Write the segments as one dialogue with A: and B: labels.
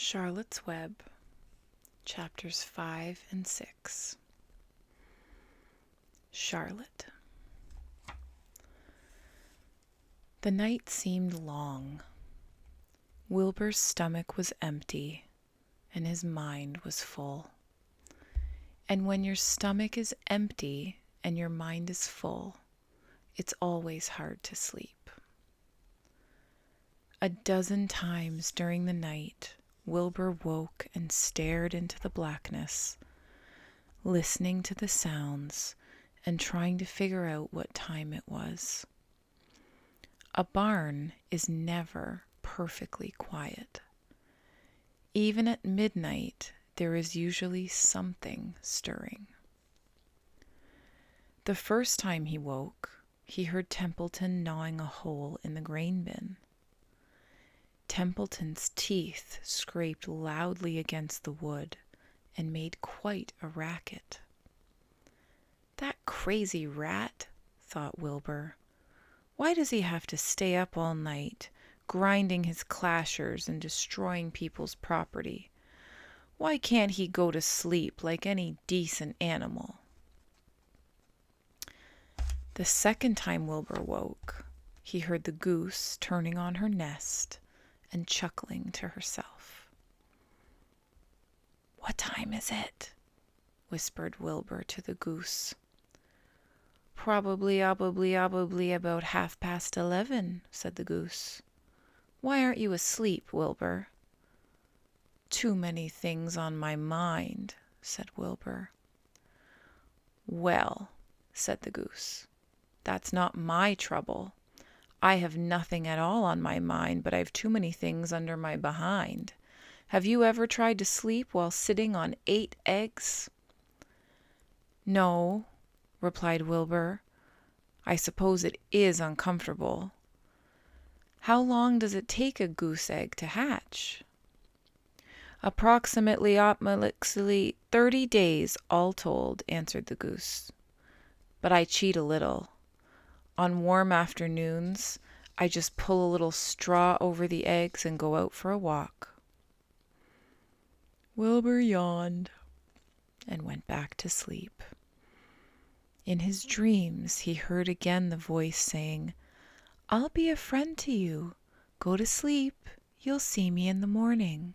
A: Charlotte's Web, Chapters 5 and 6. Charlotte. The night seemed long. Wilbur's stomach was empty, and his mind was full. And when your stomach is empty and your mind is full, it's always hard to sleep. A dozen times during the night, Wilbur woke and stared into the blackness, listening to the sounds and trying to figure out what time it was. A barn is never perfectly quiet. Even at midnight, there is usually something stirring. The first time he woke, he heard Templeton gnawing a hole in the grain bin. Templeton's teeth scraped loudly against the wood and made quite a racket. That crazy rat, thought Wilbur. Why does he have to stay up all night, grinding his clashers and destroying people's property? Why can't he go to sleep like any decent animal? The second time Wilbur woke, he heard the goose turning on her nest and chuckling to herself. "What time is it?" whispered Wilbur to the goose. Probably about 11:30, said the goose. "Why aren't you asleep, Wilbur?" "Too many things on my mind," said Wilbur. "Well," said the goose, "that's not my trouble. I have nothing at all on my mind, but I've too many things under my behind. Have you ever tried to sleep while sitting on 8 eggs? "No," replied Wilbur. "I suppose it is uncomfortable. How long does it take a goose egg to hatch?" Approximately 30 days, all told," answered the goose. "But I cheat a little. On warm afternoons, I just pull a little straw over the eggs and go out for a walk." Wilbur yawned and went back to sleep. In his dreams, he heard again the voice saying, "I'll be a friend to you. Go to sleep. You'll see me in the morning."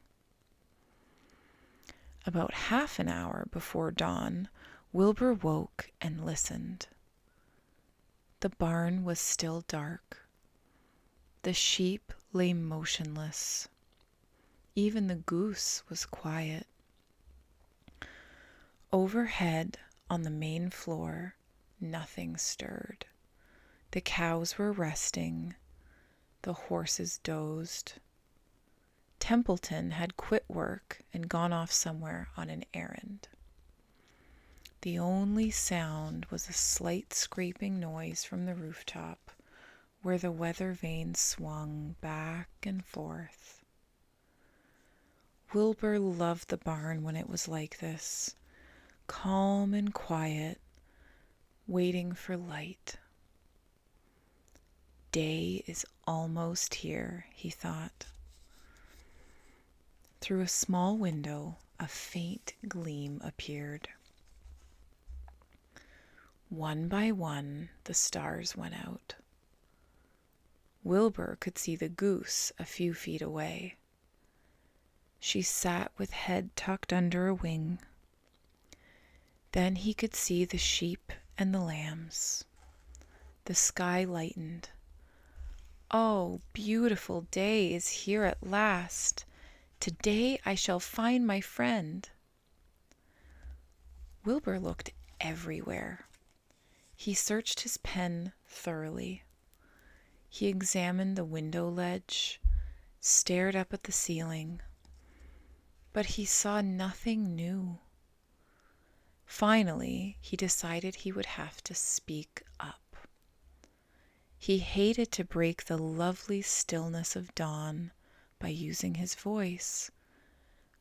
A: About half an hour before dawn, Wilbur woke and listened. The barn was still dark. The sheep lay motionless. Even the goose was quiet. Overhead, on the main floor, nothing stirred. The cows were resting. The horses dozed. Templeton had quit work and gone off somewhere on an errand. The only sound was a slight scraping noise from the rooftop, where the weather vane swung back and forth. Wilbur loved the barn when it was like this, calm and quiet, waiting for light. Day is almost here, he thought. Through a small window, a faint gleam appeared. One by one, the stars went out. Wilbur could see the goose a few feet away. She sat with head tucked under a wing. Then he could see the sheep and the lambs. The sky lightened. "Oh, beautiful day is here at last. Today I shall find my friend." Wilbur looked everywhere. He searched his pen thoroughly. He examined the window ledge, stared up at the ceiling, but he saw nothing new. Finally, he decided he would have to speak up. He hated to break the lovely stillness of dawn by using his voice,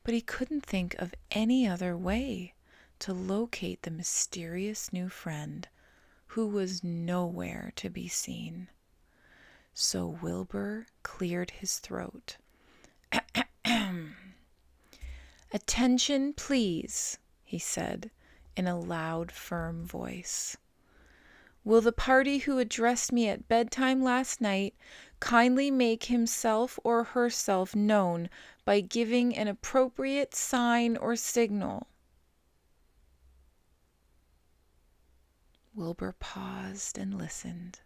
A: but he couldn't think of any other way to locate the mysterious new friend who was nowhere to be seen. So Wilbur cleared his throat. "Attention, please," he said in a loud, firm voice. "Will the party who addressed me at bedtime last night kindly make himself or herself known by giving an appropriate sign or signal?" Wilbur paused and listened.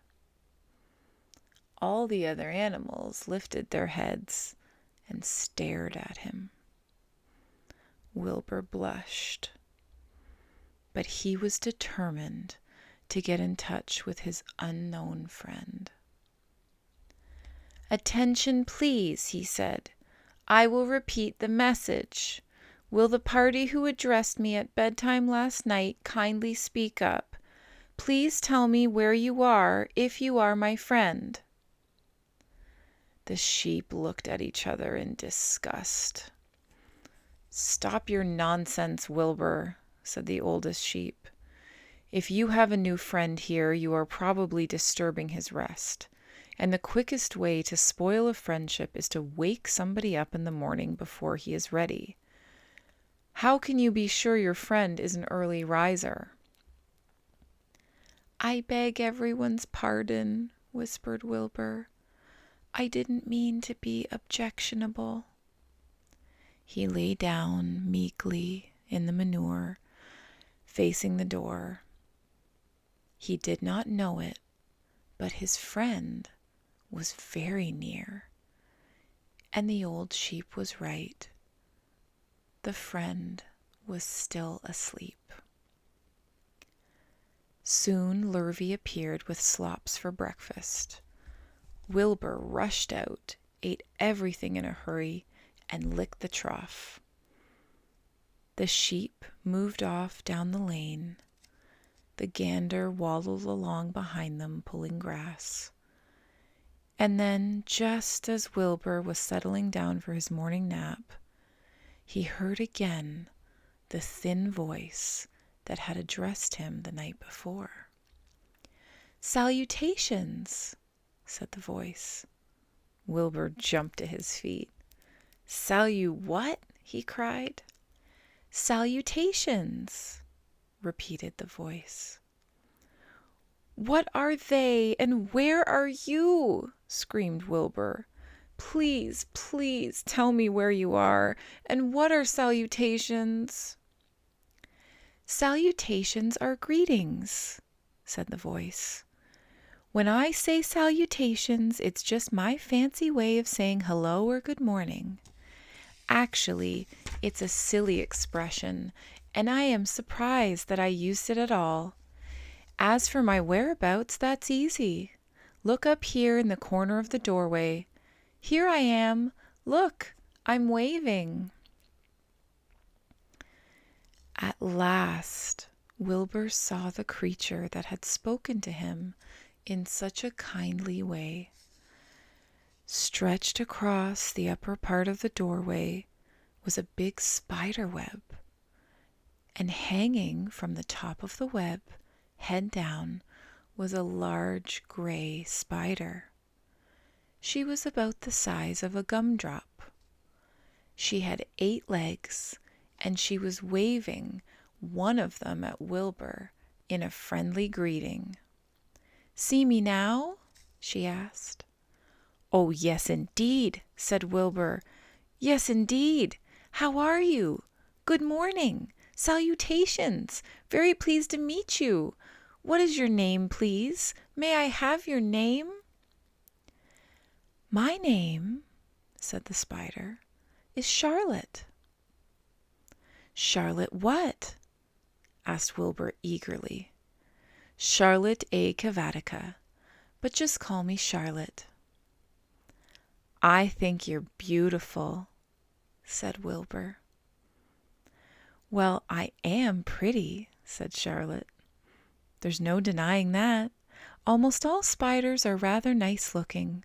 A: All the other animals lifted their heads and stared at him. Wilbur blushed, but he was determined to get in touch with his unknown friend. "Attention, please," he said. "I will repeat the message. Will the party who addressed me at bedtime last night kindly speak up? Please tell me where you are if you are my friend." The sheep looked at each other in disgust. "Stop your nonsense, Wilbur," said the oldest sheep. "If you have a new friend here, you are probably disturbing his rest. And the quickest way to spoil a friendship is to wake somebody up in the morning before he is ready. How can you be sure your friend is an early riser?" "I beg everyone's pardon," whispered Wilbur. "I didn't mean to be objectionable." He lay down meekly in the manure, facing the door. He did not know it, but his friend was very near, and the old sheep was right. The friend was still asleep. Soon Lurvy appeared with slops for breakfast. Wilbur rushed out, ate everything in a hurry, and licked the trough. The sheep moved off down the lane. The gander waddled along behind them, pulling grass. And then, just as Wilbur was settling down for his morning nap, he heard again the thin voice that had addressed him the night before. "Salutations," said the voice. Wilbur jumped to his feet. What?" he cried. "Salutations," repeated the voice. "What are they, and where are you?" screamed Wilbur. "Please, please tell me where you are, and what are salutations?" "Salutations are greetings," said the voice. "When I say salutations, it's just my fancy way of saying hello or good morning. Actually, it's a silly expression, and I am surprised that I used it at all. As for my whereabouts, that's easy. Look up here in the corner of the doorway. Here I am. Look, I'm waving." At last, Wilbur saw the creature that had spoken to him in such a kindly way. Stretched across the upper part of the doorway was a big spider web, and hanging from the top of the web, head down, was a large gray spider. She was about the size of a gumdrop. She had 8 legs, and she was waving one of them at Wilbur in a friendly greeting. "See me now?" she asked. "Oh, yes, indeed," said Wilbur. "Yes, indeed. How are you? Good morning. Salutations. Very pleased to meet you. What is your name, please? May I have your name?" "My name," said the spider, "is Charlotte." "Charlotte what?" asked Wilbur eagerly. "Charlotte A. Cavatica, but just call me Charlotte." "I think you're beautiful," said Wilbur. "Well, I am pretty," said Charlotte. "There's no denying that. Almost all spiders are rather nice looking.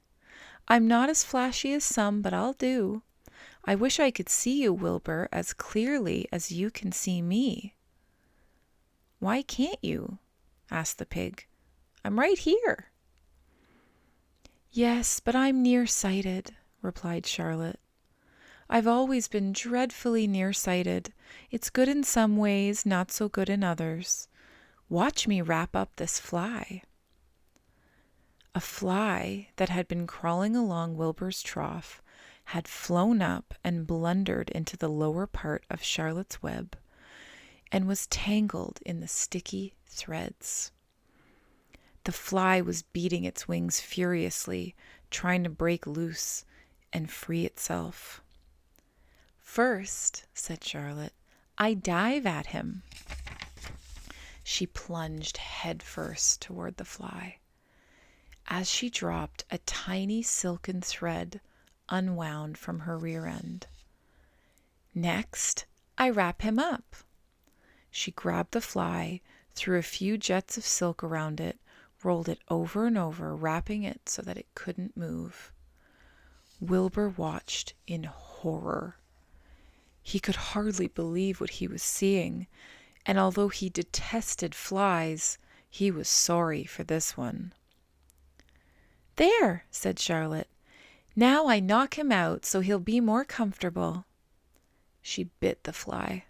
A: I'm not as flashy as some, but I'll do. I wish I could see you, Wilbur, as clearly as you can see me." "Why can't you?" asked the pig. "I'm right here." "Yes, but I'm nearsighted," replied Charlotte. I've always been dreadfully nearsighted. It's good in some ways, not so good in others. Watch me wrap up this fly." A fly that had been crawling along Wilbur's trough had flown up and blundered into the lower part of Charlotte's web and was tangled in the sticky threads. The fly was beating its wings furiously, trying to break loose and free itself. "First," said Charlotte, "I dive at him." She plunged headfirst toward the fly. As she dropped, a tiny silken thread unwound from her rear end. "Next, I wrap him up." She grabbed the fly, threw a few jets of silk around it, rolled it over and over, wrapping it so that it couldn't move. Wilbur watched in horror. He could hardly believe what he was seeing, and although he detested flies, he was sorry for this one. "There," said Charlotte. "Now I knock him out so he'll be more comfortable." She bit the fly.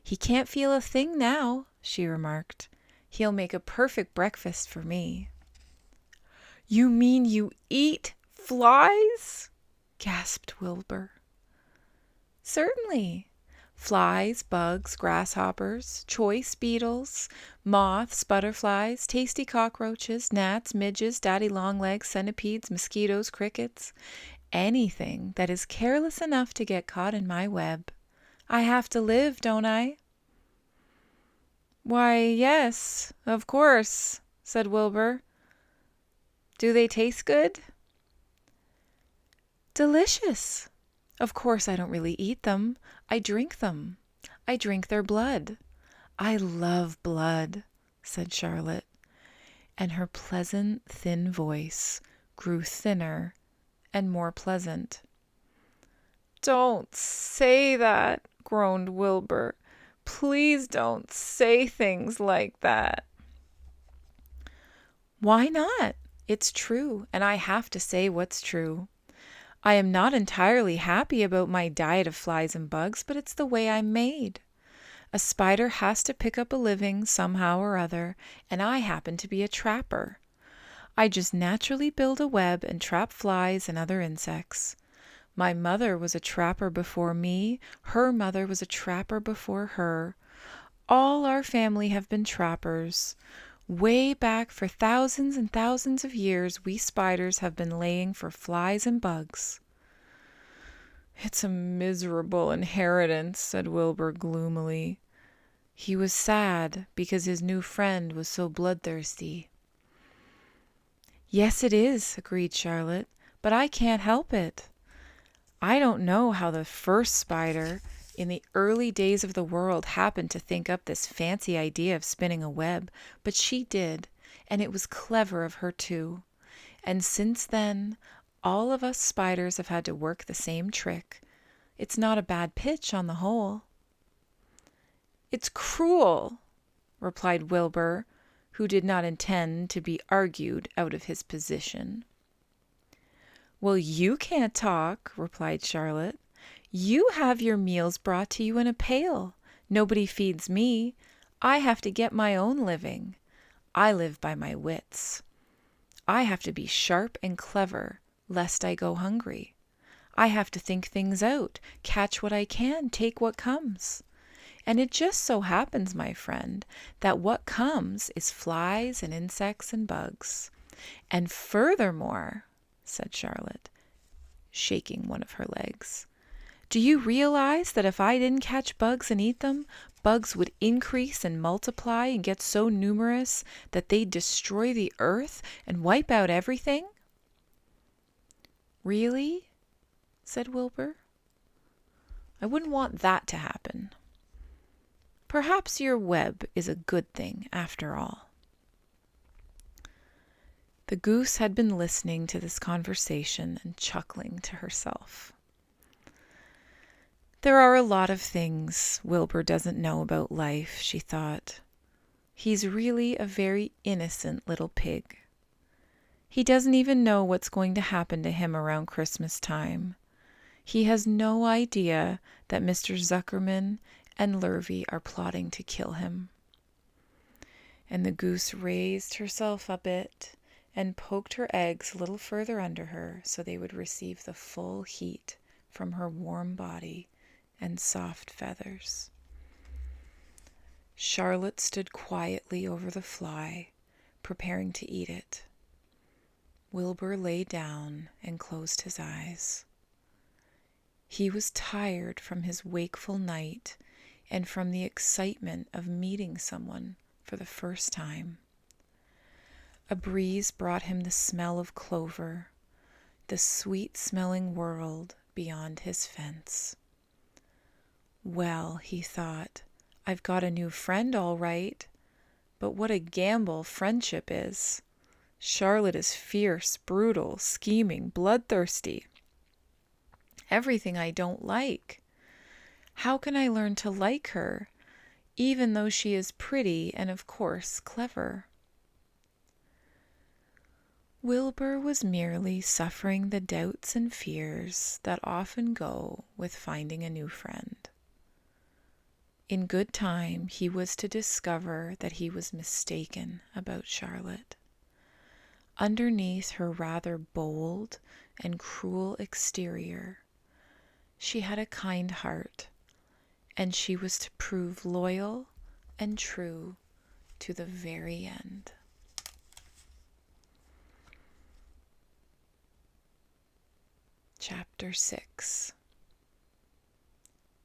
A: "He can't feel a thing now," she remarked. "He'll make a perfect breakfast for me." "You mean you eat flies?" gasped Wilbur. "Certainly. Flies, bugs, grasshoppers, choice beetles, moths, butterflies, tasty cockroaches, gnats, midges, daddy-long-legs, centipedes, mosquitoes, crickets, anything that is careless enough to get caught in my web. I have to live, don't I?" "Why, yes, of course," said Wilbur. "Do they taste good?" "Delicious. Of course I don't really eat them. I drink them. I drink their blood. I love blood," said Charlotte, and her pleasant, thin voice grew thinner and more pleasant. "Don't say that," groaned Wilbur. "Please don't say things like that." "Why not? It's true, and I have to say what's true. I am not entirely happy about my diet of flies and bugs, but it's the way I'm made. A spider has to pick up a living somehow or other, and I happen to be a trapper. I just naturally build a web and trap flies and other insects. My mother was a trapper before me. Her mother was a trapper before her. All our family have been trappers. Way back for thousands and thousands of years, we spiders have been laying for flies and bugs." "It's a miserable inheritance," said Wilbur gloomily. He was sad because his new friend was so bloodthirsty. "Yes, it is," agreed Charlotte, "but I can't help it. I don't know how the first spider in the early days of the world happened to think up this fancy idea of spinning a web, but she did, and it was clever of her too. And since then, all of us spiders have had to work the same trick. It's not a bad pitch on the whole." "It's cruel," replied Wilbur, who did not intend to be argued out of his position. "Well, you can't talk," replied Charlotte. "You have your meals brought to you in a pail. Nobody feeds me. I have to get my own living. I live by my wits. I have to be sharp and clever, lest I go hungry. I have to think things out, catch what I can, take what comes. And it just so happens, my friend, that what comes is flies and insects and bugs. And furthermore," said Charlotte, shaking one of her legs, "do you realize that if I didn't catch bugs and eat them, bugs would increase and multiply and get so numerous that they'd destroy the earth and wipe out everything?" "Really?" said Wilbur. "I wouldn't want that to happen. Perhaps your web is a good thing after all." The goose had been listening to this conversation and chuckling to herself. "There are a lot of things Wilbur doesn't know about life," she thought. "He's really a very innocent little pig. He doesn't even know what's going to happen to him around Christmas time. He has no idea that Mr. Zuckerman and Lurvy are plotting to kill him. And the goose raised herself a bit and poked her eggs a little further under her so they would receive the full heat from her warm body and soft feathers. Charlotte stood quietly over the fly, preparing to eat it. Wilbur lay down and closed his eyes. He was tired from his wakeful night and from the excitement of meeting someone for the first time. A breeze brought him the smell of clover, the sweet-smelling world beyond his fence. Well, he thought, I've got a new friend all right, but what a gamble friendship is. Charlotte is fierce, brutal, scheming, bloodthirsty. Everything I don't like. How can I learn to like her, even though she is pretty and, of course, clever? Wilbur was merely suffering the doubts and fears that often go with finding a new friend. In good time, he was to discover that he was mistaken about Charlotte. Underneath her rather bold and cruel exterior, she had a kind heart, and she was to prove loyal and true to the very end. Chapter 6.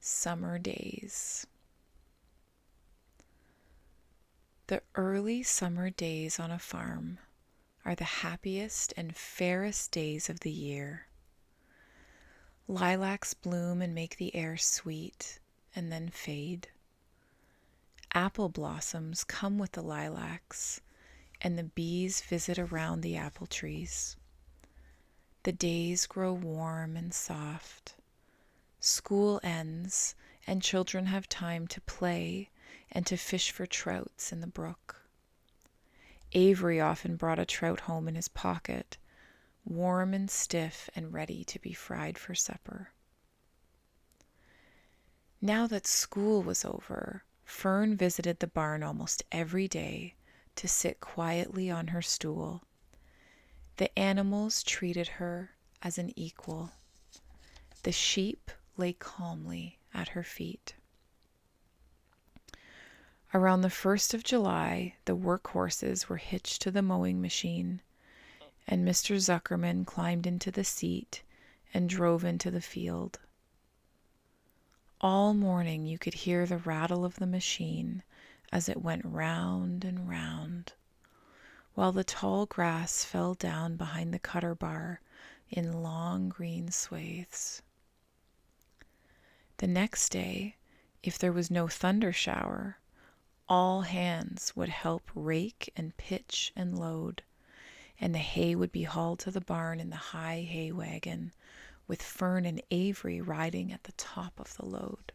A: Summer Days. The early summer days on a farm are the happiest and fairest days of the year. Lilacs bloom and make the air sweet, and then fade. Apple blossoms come with the lilacs, and the bees visit around the apple trees. The days grow warm and soft. School ends, and children have time to play and to fish for trouts in the brook. Avery often brought a trout home in his pocket, warm and stiff and ready to be fried for supper. Now that school was over, Fern visited the barn almost every day to sit quietly on her stool. The animals treated her as an equal. The sheep lay calmly at her feet. Around the 1st of July, the work horses were hitched to the mowing machine, and Mr. Zuckerman climbed into the seat and drove into the field. All morning you could hear the rattle of the machine as it went round and round, while the tall grass fell down behind the cutter bar in long green swathes. The next day, if there was no thunder shower, all hands would help rake and pitch and load, and the hay would be hauled to the barn in the high hay wagon, with Fern and Avery riding at the top of the load.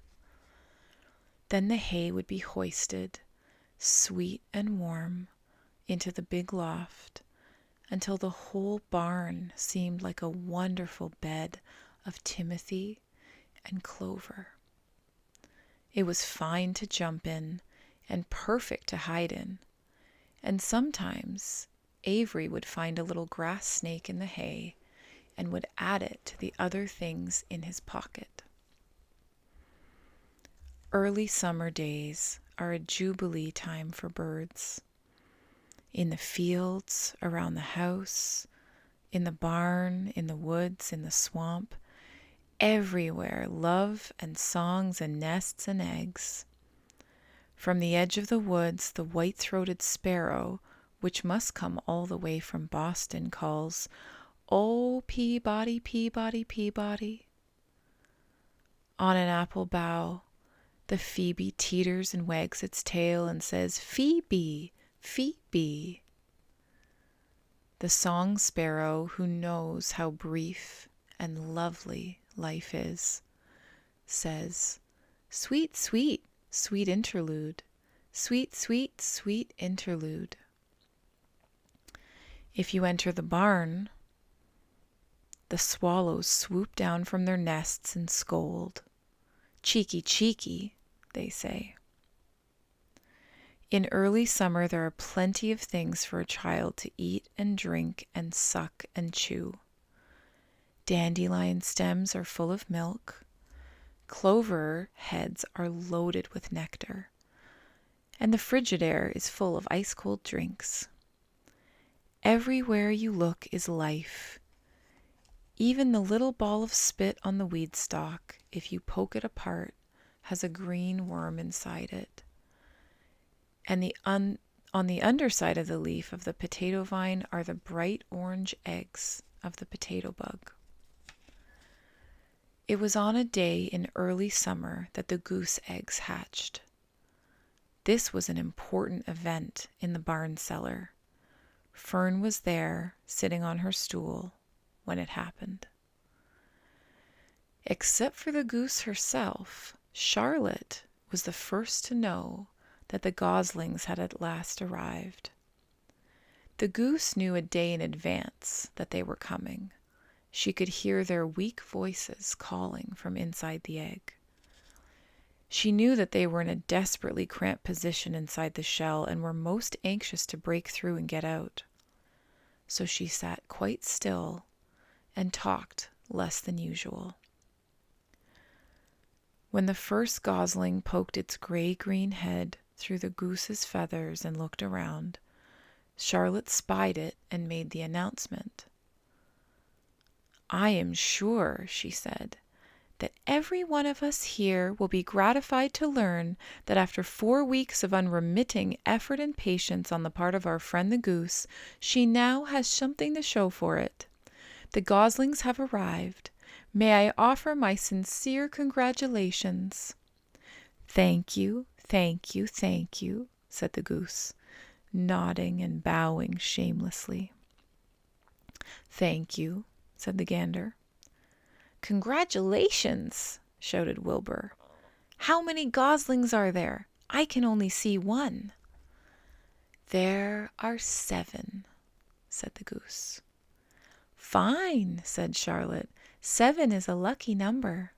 A: Then the hay would be hoisted, sweet and warm, into the big loft, until the whole barn seemed like a wonderful bed of timothy and clover. It was fine to jump in and perfect to hide in, and sometimes Avery would find a little grass snake in the hay and would add it to the other things in his pocket. Early summer days are a jubilee time for birds. In the fields, around the house, in the barn, in the woods, in the swamp, everywhere love and songs and nests and eggs. From the edge of the woods, the white-throated sparrow, which must come all the way from Boston, calls, "Oh, Peabody, Peabody, Peabody." On an apple bough, the phoebe teeters and wags its tail and says, "Phoebe, Phoebe." The song sparrow, who knows how brief and lovely life is, says, "Sweet, sweet, sweet interlude, sweet, sweet, sweet interlude." If you enter the barn, The swallows swoop down from their nests and scold. Cheeky, cheeky, they say. In early summer, there are plenty of things for a child to eat and drink and suck and chew. Dandelion stems are full of milk. Clover heads are loaded with nectar. And the Frigidaire is full of ice-cold drinks. Everywhere you look is life. Even the little ball of spit on the weed stalk, if you poke it apart, has a green worm inside it. And on the underside of the leaf of the potato vine are the bright orange eggs of the potato bug. It was on a day in early summer that the goose eggs hatched. This was an important event in the barn cellar. Fern was there, sitting on her stool, when it happened. Except for the goose herself, Charlotte was the first to know that the goslings had at last arrived. The goose knew a day in advance that they were coming. She could hear their weak voices calling from inside the egg. She knew that they were in a desperately cramped position inside the shell and were most anxious to break through and get out. So she sat quite still and talked less than usual. When the first gosling poked its gray-green head through the goose's feathers and looked around, Charlotte spied it and made the announcement. "I am sure," she said, "that every one of us here will be gratified to learn that after 4 weeks of unremitting effort and patience on the part of our friend the goose, she now has something to show for it. The goslings have arrived. May I offer my sincere congratulations?" "Thank you, thank you, thank you," said the goose, nodding and bowing shamelessly. "Thank you," said the gander. "Congratulations!" shouted Wilbur. "How many goslings are there? I can only see one." "There are 7," said the goose. "Fine," said Charlotte. 7 is a lucky number."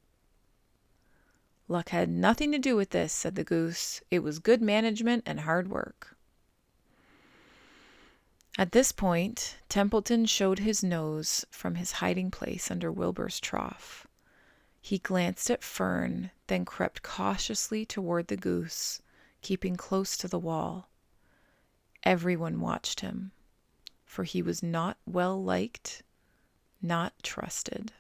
A: "Luck had nothing to do with this," said the goose. "It was good management and hard work." At this point, Templeton showed his nose from his hiding place under Wilbur's trough. He glanced at Fern, then crept cautiously toward the goose, keeping close to the wall. Everyone watched him, for he was not well liked, not trusted.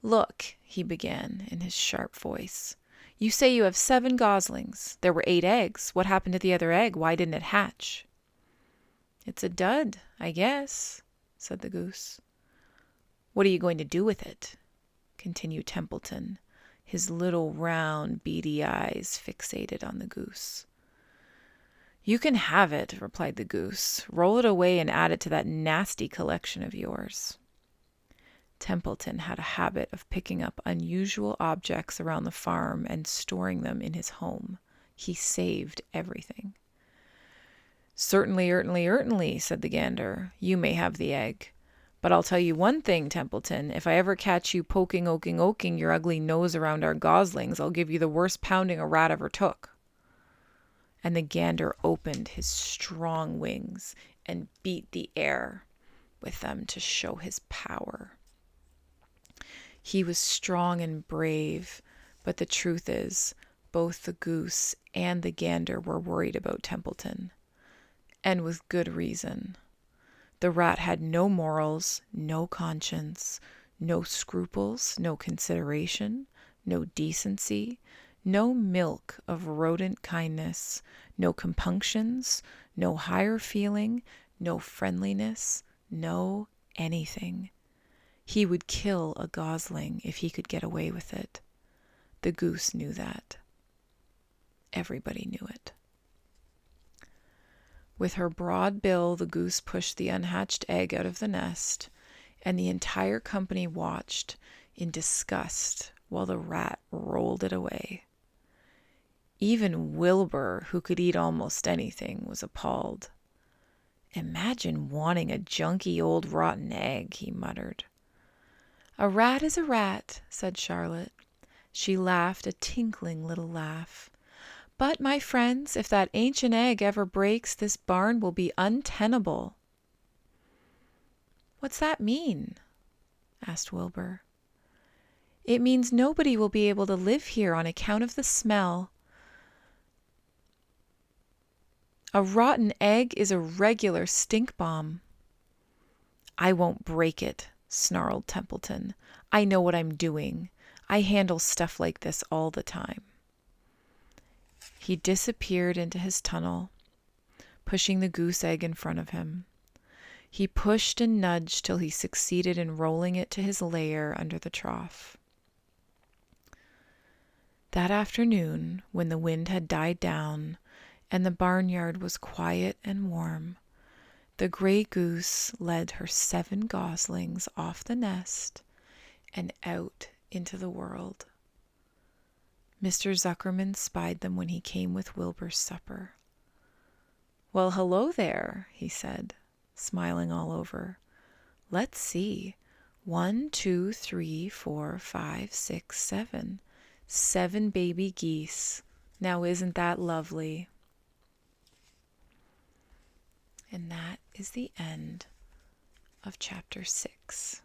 A: "Look," he began in his sharp voice. "You say you have 7 goslings. There were 8 eggs. What happened to the other egg? Why didn't it hatch?" "It's a dud, I guess," said the goose. "What are you going to do with it?" continued Templeton, his little round beady eyes fixated on the goose. "You can have it," replied the goose. "Roll it away and add it to that nasty collection of yours." Templeton had a habit of picking up unusual objects around the farm and storing them in his home. He saved everything. Certainly, said the gander. "You may have the egg. But I'll tell you one thing, Templeton. If I ever catch you oking your ugly nose around our goslings, I'll give you the worst pounding a rat ever took." And the gander opened his strong wings and beat the air with them to show his power. He was strong and brave, but the truth is, both the goose and the gander were worried about Templeton. And with good reason. The rat had no morals, no conscience, no scruples, no consideration, no decency, no milk of rodent kindness, no compunctions, no higher feeling, no friendliness, no anything. He would kill a gosling if he could get away with it. The goose knew that. Everybody knew it. With her broad bill, the goose pushed the unhatched egg out of the nest, and the entire company watched in disgust while the rat rolled it away. Even Wilbur, who could eat almost anything, was appalled. Imagine wanting a junky old rotten egg, he muttered. A rat is a rat, said Charlotte. She laughed a tinkling little laugh. But, my friends, if that ancient egg ever breaks, this barn will be untenable. What's that mean? Asked Wilbur. It means nobody will be able to live here on account of the smell. A rotten egg is a regular stink bomb. I won't break it, snarled Templeton. I know what I'm doing. I handle stuff like this all the time. He disappeared into his tunnel, pushing the goose egg in front of him. He pushed and nudged till he succeeded in rolling it to his lair under the trough. That afternoon, when the wind had died down and the barnyard was quiet and warm, the gray goose led her 7 goslings off the nest and out into the world. Mr. Zuckerman spied them when he came with Wilbur's supper. Well, hello there, he said, smiling all over. Let's see. 1, 2, 3, 4, 5, 6, 7. 7 baby geese. Now isn't that lovely? And that is the end of chapter 6.